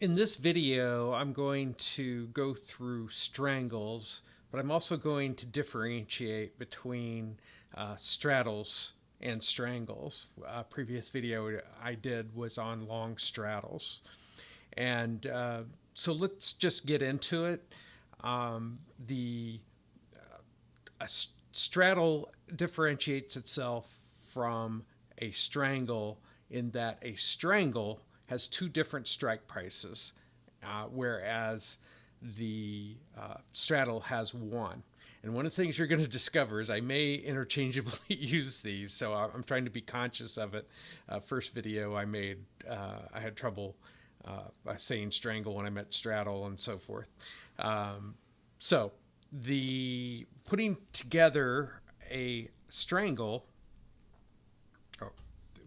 In this video, I'm going to go through strangles, but I'm also going to differentiate between straddles and strangles. Previous video I did was on long straddles. And so let's just get into it. The a straddle differentiates itself from a strangle in that a strangle has two different strike prices, whereas the straddle has one. And one of the things you're going to discover is I may interchangeably use these, so I'm trying to be conscious of it. First video I made, I had trouble saying strangle when I meant straddle and so forth. So the putting together a strangle, oh,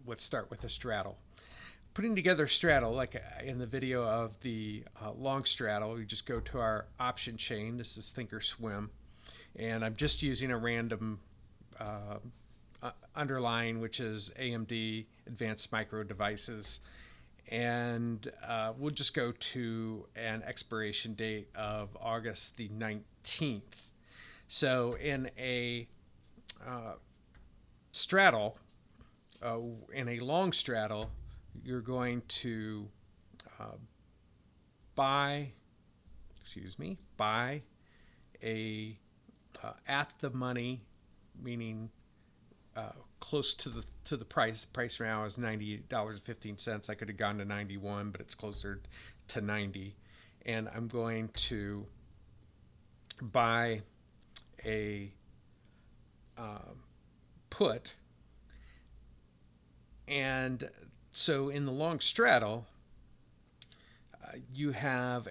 let's start with a straddle. Putting together straddle, like in the video of the long straddle, we just go to our option chain. This is Thinkorswim, and I'm just using a random underline, which is AMD Advanced Micro Devices, and we'll just go to an expiration date of August the 19th. So in a straddle, in a long straddle, you're going to buy a at the money, meaning close to the price. The price now is $98.15. I could have gone to 91, but it's closer to 90. And I'm going to buy a put. And so in the long straddle, you have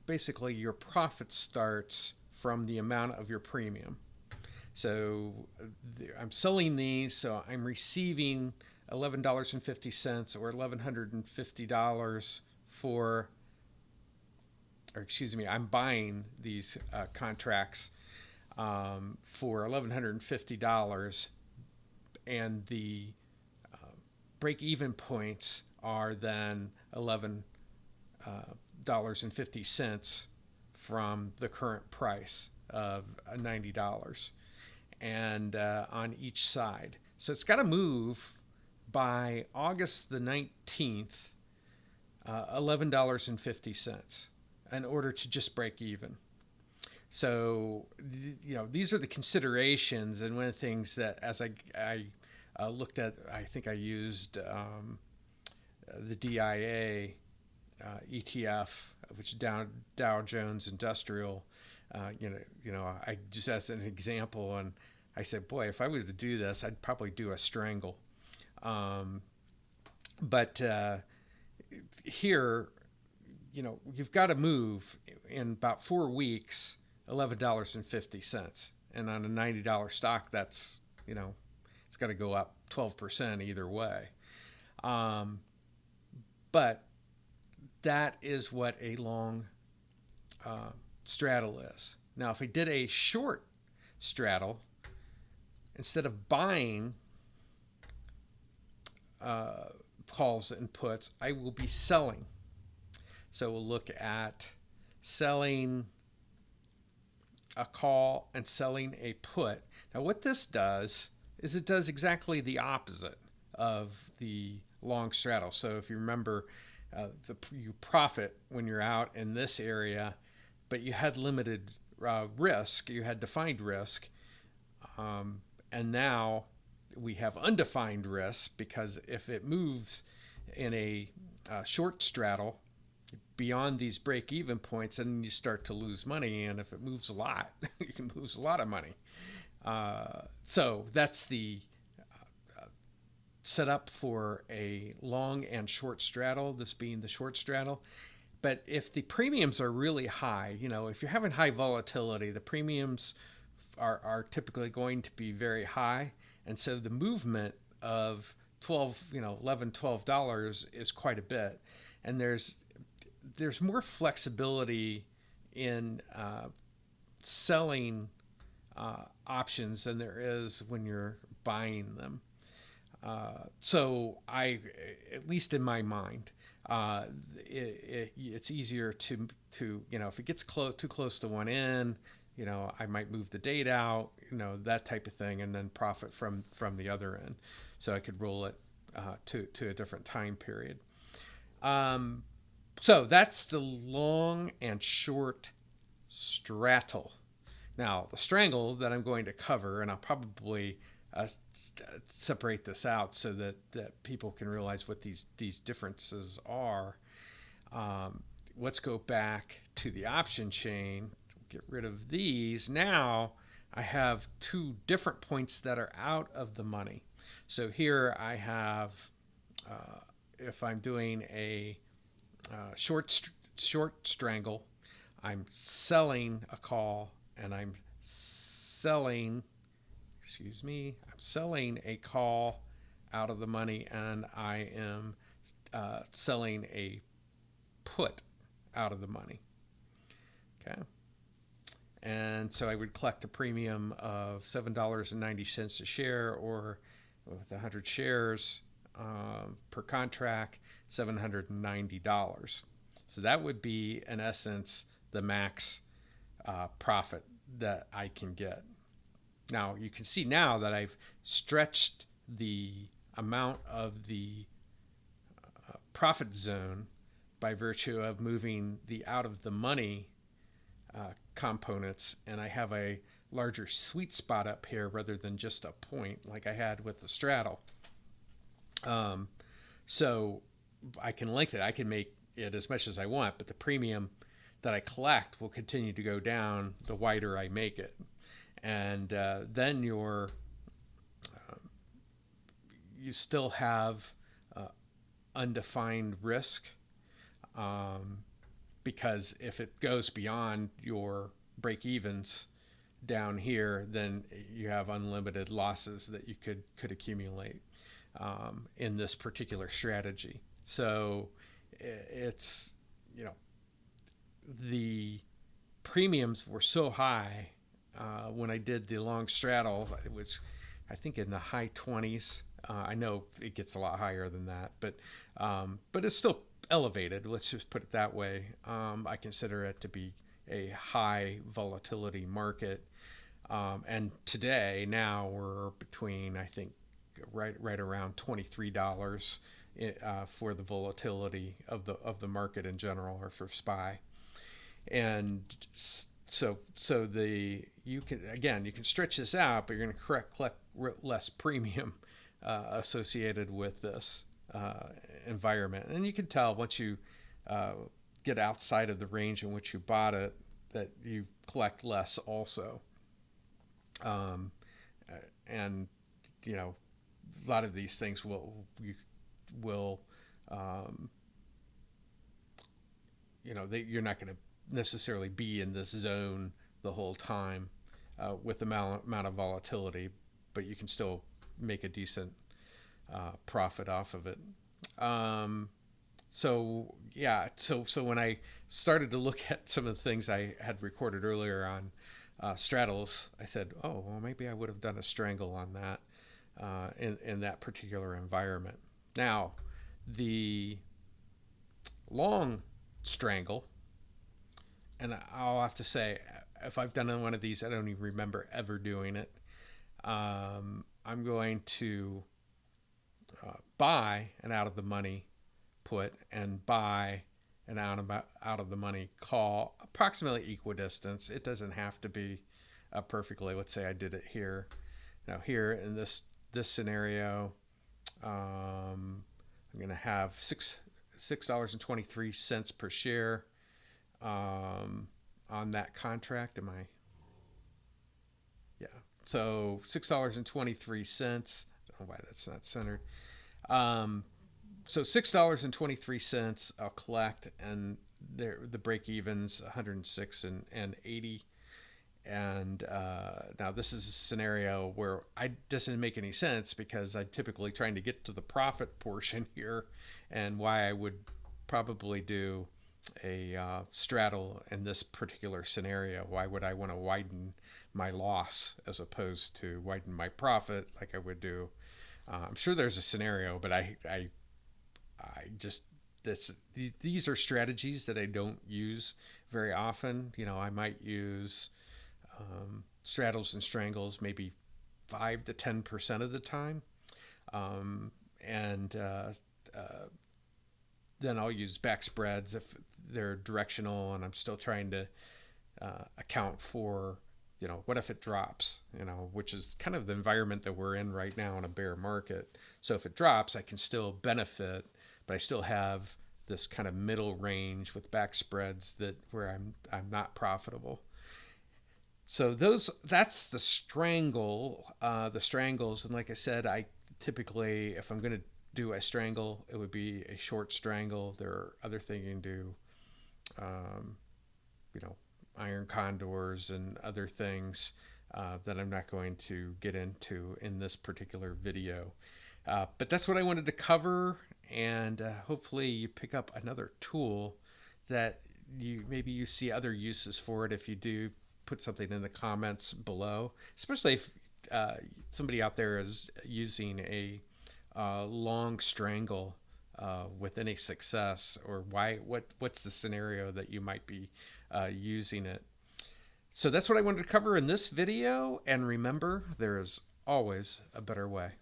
basically your profit starts from the amount of your premium. So I'm selling these, so I'm receiving $11.50 or $1,150 for, or excuse me, I'm buying these contracts for $1,150, and the break-even points are then $11.50 from the current price of $90, and on each side. So it's got to move by August the 19th, $11.50 in order to just break even. So, these are the considerations, and one of the things that as I looked at, I think I used the DIA ETF, which is Dow Jones Industrial. I just as an example, and I said, boy, if I was to do this, I'd probably do a strangle. But here, you've got to move in about 4 weeks, $11.50, and on a $90 stock, that's it's got to go up 12% either way. But that is what a long straddle is. Now, if I did a short straddle, instead of buying calls and puts, I will be selling. So we'll look at selling a call and selling a put. Now, what this does is it does exactly the opposite of the long straddle. So if you remember, you profit when you're out in this area, but you had limited risk, you had defined risk, and now we have undefined risk, because if it moves in a short straddle beyond these break-even points, then you start to lose money, and if it moves a lot, you can lose a lot of money. So that's the setup for a long and short straddle, this being the short straddle. But if the premiums are really high, if you're having high volatility, the premiums are typically going to be very high. And so the movement of $11, $12 is quite a bit. And there's more flexibility in selling options than there is when you're buying them. So at least in my mind, it's easier to if it gets too close to one end, I might move the date out, that type of thing, and then profit from the other end. So I could roll it to a different time period. Um, so that's the long and short straddle. Now, the strangle that I'm going to cover, and I'll probably separate this out so that people can realize what these differences are. Let's go back to the option chain, get rid of these. Now I have two different points that are out of the money. So here I have, if I'm doing a short strangle, I'm selling a call and I'm selling a call out of the money, and I am selling a put out of the money. Okay. And so I would collect a premium of $7.90 a share, or with 100 shares per contract, $790. So that would be, in essence, the max profit that I can get. Now, you can see now that I've stretched the amount of the profit zone by virtue of moving the out of the money components, and I have a larger sweet spot up here rather than just a point like I had with the straddle. So I can lengthen it. I can make it as much as I want, but the premium that I collect will continue to go down the wider I make it. And then you still have undefined risk, because if it goes beyond your break evens down here, then you have unlimited losses that you could accumulate in this particular strategy. So it's, the premiums were so high when I did the long straddle. It was, I think, in the high 20s. I know it gets a lot higher than that, but it's still elevated. Let's just put it that way. I consider it to be a high volatility market. And today, now we're between, I think, right around $23 for the volatility of the market in general, or for SPY. And so you can stretch this out, but you're going to collect less premium associated with this environment. And you can tell once you get outside of the range in which you bought it that you collect less also. And a lot of these things will you're not going to necessarily be in this zone the whole time with the amount of volatility, but you can still make a decent profit off of it. So when I started to look at some of the things I had recorded earlier on straddles, I said, oh, well, maybe I would have done a strangle on that in that particular environment. Now, the long strangle, and I'll have to say, if I've done one of these, I don't even remember ever doing it. I'm going to buy an out of the money put and buy an out of the money call, approximately equidistance. It doesn't have to be perfectly. Let's say I did it here. Now here in this scenario, I'm going to have $6.23 per share on that contract. Yeah. So $6.23. I don't know why that's not centered. So $6.23 I'll collect, and the break evens 106 and 80. And now this is a scenario where doesn't make any sense, because I'm typically trying to get to the profit portion here, and why I would probably do a straddle in this particular scenario. Why would I want to widen my loss as opposed to widen my profit like I would do I'm sure there's a scenario, but I just these are strategies that I don't use very often. You know, I might use straddles and strangles maybe 5 to 10% of the time, and then I'll use back spreads if they're directional and I'm still trying to account for, you know, what if it drops, you know, which is kind of the environment that we're in right now in a bear market. So if it drops, I can still benefit, but I still have this kind of middle range with back spreads that where I'm not profitable. So that's the strangles, and like I said, I typically, if I'm going to do a strangle, it would be a short strangle. There are other things you can do, um, you know, iron condors and other things that I'm not going to get into in this particular video. But that's what I wanted to cover, and hopefully you pick up another tool that you see other uses for it. If you do, put something in the comments below, especially if somebody out there is using a long strangle with any success, or what's the scenario that you might be using it. So that's what I wanted to cover in this video, and remember, there is always a better way.